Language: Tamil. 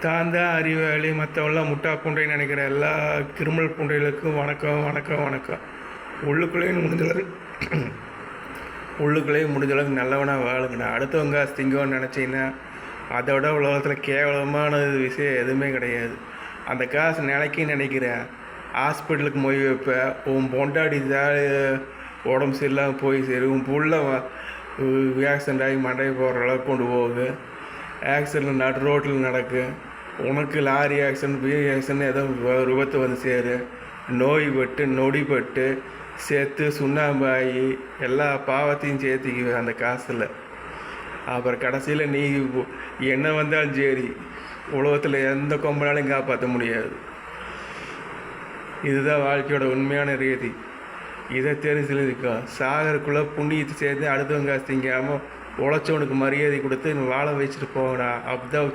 தான் தான் அறிவாளி, மற்றவெல்லாம் முட்டா பூண்டைன்னு நினைக்கிற எல்லா கிரிமினல் பூண்டைகளுக்கும் வணக்கம் வணக்கம் வணக்கம். உள்ளுக்குள்ளேயும் முடிஞ்சளவுக்கு நல்லவனாக வாழுங்கண்ணா. அடுத்தவங்க திங்கன்னு நினச்சிங்கன்னா அதோட உலகத்தில் கேவலமான விஷயம் எதுவுமே கிடையாது. அந்த காசு நிலைக்கு நினைக்கிறேன். ஹாஸ்பிட்டலுக்கு மொய் வைப்ப, உன் பொண்டாடி தான் உடம்பு சரியில்லாமல் போய் சரி, உன் புள்ள ஆக்சிடெண்ட் ஆகி மண்டையை போகிற அளவுக்கு கொண்டு போகுது. ஆக்சிடெண்ட் நடு ரோட்டில் நடக்கு. உனக்கு லாரி ஆக்சிடெண்ட், ஆக்சிடெண்ட் ஏதோ விபத்து வந்து சேரு. நொடிப்பட்டு சேர்த்து சுண்ணாம்பாகி எல்லா பாவத்தையும் சேர்த்திக்குவேன் அந்த காசில். அப்புறம் கடைசியில் நீ என்ன வந்தாலும் சரி, உலகத்தில் எந்த கொம்பனாலையும் காப்பாற்ற முடியாது. இதுதான் வாழ்க்கையோட உண்மையான ரீதி. இதை தெரிஞ்சிருக்கா. சாகருக்குள்ளே புண்ணியத்தை சேர்த்து அடுத்தவங்க திங்காமல் உழைச்சவனுக்கு மரியாதை கொடுத்து வாழ வச்சுட்டு போகணும். அப்பதான்